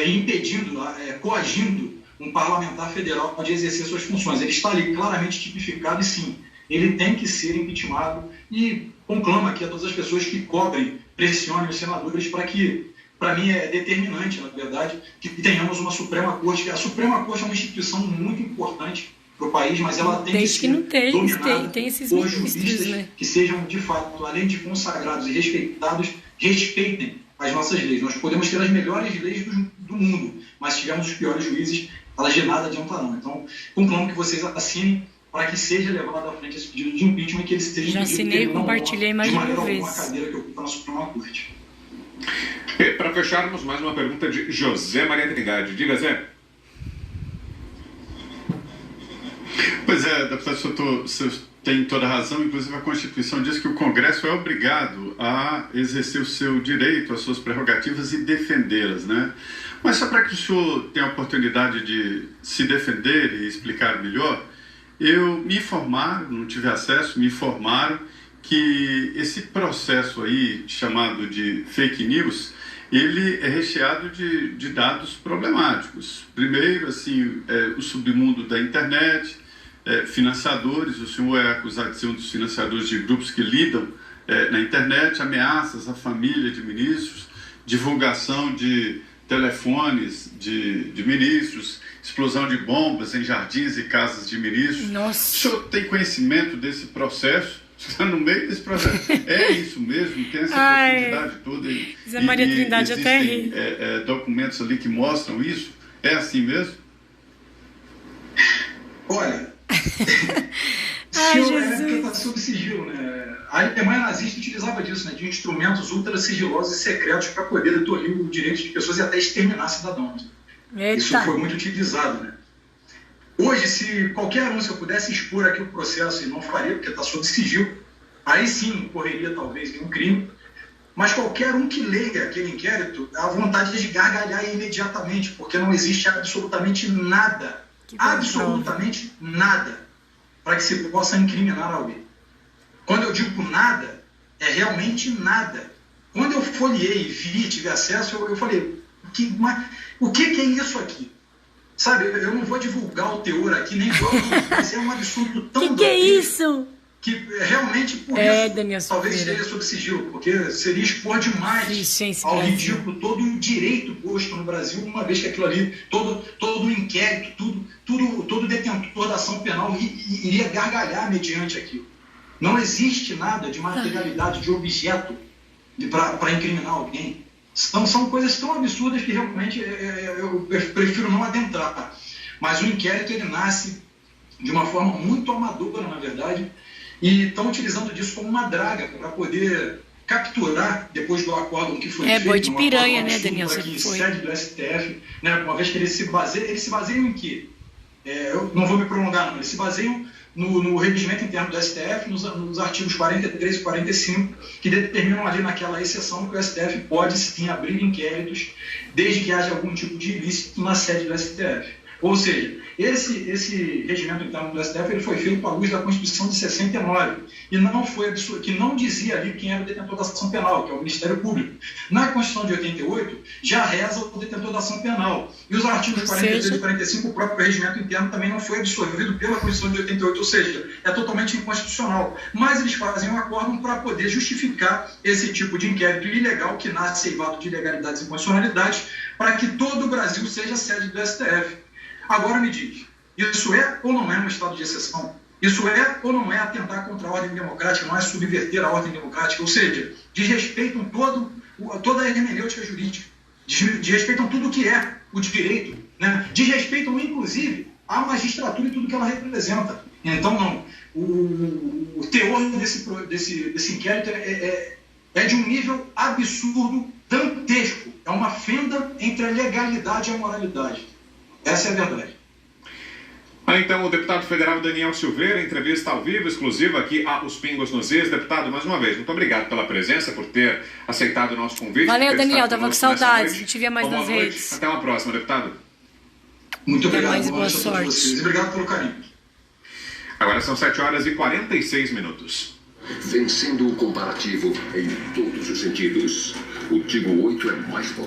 Speaker 1: impedindo, coagindo um parlamentar federal de exercer suas funções. Ele está ali claramente tipificado e, sim, ele tem que ser impeachmentado e conclama aqui a todas as pessoas que cobrem, pressionem os senadores para que, para mim, é determinante, na verdade, que tenhamos uma Suprema Corte. A Suprema Corte é uma instituição muito importante para o país, mas ela tem que ser dominada por juristas, né, que sejam, de fato, além de consagrados e respeitados, respeitem as nossas leis. Nós podemos ter as melhores leis do mundo, mas se tivermos os piores juízes, elas de nada adiantarão. Então, conclamo que vocês assinem para que seja levado à frente esse pedido de impeachment e que ele seja
Speaker 4: já assinei e compartilhei mais de uma vez.
Speaker 1: Uma cadeira que ocupa na Suprema Corte.
Speaker 2: Para fecharmos, mais uma pergunta de José Maria Trindade. Diga, Zé.
Speaker 6: Pois é, deputado, o senhor tem toda a razão. Inclusive, a Constituição diz que o Congresso é obrigado a exercer o seu direito, as suas prerrogativas e defendê-las, né? Mas só para que o senhor tenha a oportunidade de se defender e explicar melhor, me informaram, não tive acesso, me informaram que esse processo aí, chamado de fake news, ele é recheado de dados problemáticos. Primeiro, assim, o submundo da internet, financiadores, o senhor é acusado de ser um dos financiadores de grupos que lidam na internet, ameaças à família de ministros, divulgação de telefones de ministros, explosão de bombas em jardins e casas de ministros.
Speaker 4: Nossa.
Speaker 6: O senhor tem conhecimento desse processo? Está no meio desse processo. É isso mesmo? Tem essa profundidade toda?
Speaker 4: Zé Maria Trindade até ri.
Speaker 6: Documentos ali que mostram isso? É assim mesmo?
Speaker 1: Olha, porque está sob sigilo, né? A Alemanha nazista utilizava disso, né? De instrumentos ultra sigilosos e secretos para poder tolir o direito de pessoas e até exterminar cidadãos.
Speaker 4: Eita.
Speaker 1: Isso foi muito utilizado, né? Hoje, se eu pudesse expor aqui o processo, e não faria, porque está sob sigilo, aí sim correria talvez um crime, mas qualquer um que leia aquele inquérito, a vontade é de gargalhar imediatamente, porque não existe absolutamente nada, para que se possa incriminar alguém. Quando eu digo nada, é realmente nada. Quando eu folhei, vi, tive acesso, eu falei, o que é isso aqui? Sabe, eu não vou divulgar o teor aqui, nem vou, mas é um absurdo tão...
Speaker 4: Que é isso?
Speaker 1: Que realmente, por isso,
Speaker 4: Daniel
Speaker 1: talvez
Speaker 4: Silveira.
Speaker 1: seja sob sigilo, porque seria expor demais ao ridículo todo o direito posto no Brasil, uma vez que aquilo ali, todo o inquérito, todo detentor da ação penal iria gargalhar mediante aquilo. Não existe nada de materialidade de objeto para incriminar alguém. São coisas tão absurdas que realmente eu prefiro não adentrar. Mas o inquérito ele nasce de uma forma muito amadora, na verdade, e estão utilizando disso como uma draga para poder capturar, depois do acórdão que foi feito,
Speaker 4: boi de piranha,
Speaker 1: né,
Speaker 4: Daniel?
Speaker 1: Aqui, sede do STF, né, uma vez que eles se baseiam em quê? Eu não vou me prolongar, não, eles se baseiam no regimento interno do STF, nos artigos 43 e 45, que determinam ali naquela exceção que o STF pode sim abrir inquéritos desde que haja algum tipo de ilícito na sede do STF. Ou seja, esse regimento interno do STF ele foi feito à luz da Constituição de 69 e que não dizia ali quem era o detentor da ação penal, que é o Ministério Público. Na Constituição de 88 já reza o detentor da ação penal. E os artigos 43 e 45, o próprio regimento interno também não foi absorvido pela Constituição de 88, ou seja, é totalmente inconstitucional. Mas eles fazem um acórdão para poder justificar esse tipo de inquérito ilegal que nasce eivado de ilegalidades e inconstitucionalidades para que todo o Brasil seja sede do STF. Agora me diz, isso é ou não é um estado de exceção? Isso é ou não é atentar contra a ordem democrática, não é subverter a ordem democrática? Ou seja, desrespeitam toda a hermenêutica jurídica, desrespeitam tudo o que é o direito, né? Desrespeitam, inclusive, a magistratura e tudo que ela representa. Então, não. O teor desse inquérito é de um nível absurdo, dantesco. É uma fenda entre a legalidade e a moralidade. Essa é a verdade.
Speaker 2: Então, o deputado federal Daniel Silveira, entrevista ao vivo, exclusiva aqui a Os Pingos nos Is. Deputado, mais uma vez, muito obrigado pela presença, por ter aceitado o nosso convite.
Speaker 4: Valeu, Daniel, tava com saudades, a gente via mais nas redes.
Speaker 2: Até uma próxima, deputado.
Speaker 1: Muito obrigado.
Speaker 4: Até mais, boa sorte.
Speaker 1: Vocês. Obrigado pelo carinho.
Speaker 2: Agora são 7h46.
Speaker 9: Vencendo o comparativo em todos os sentidos. O Tigo 8 é mais potente.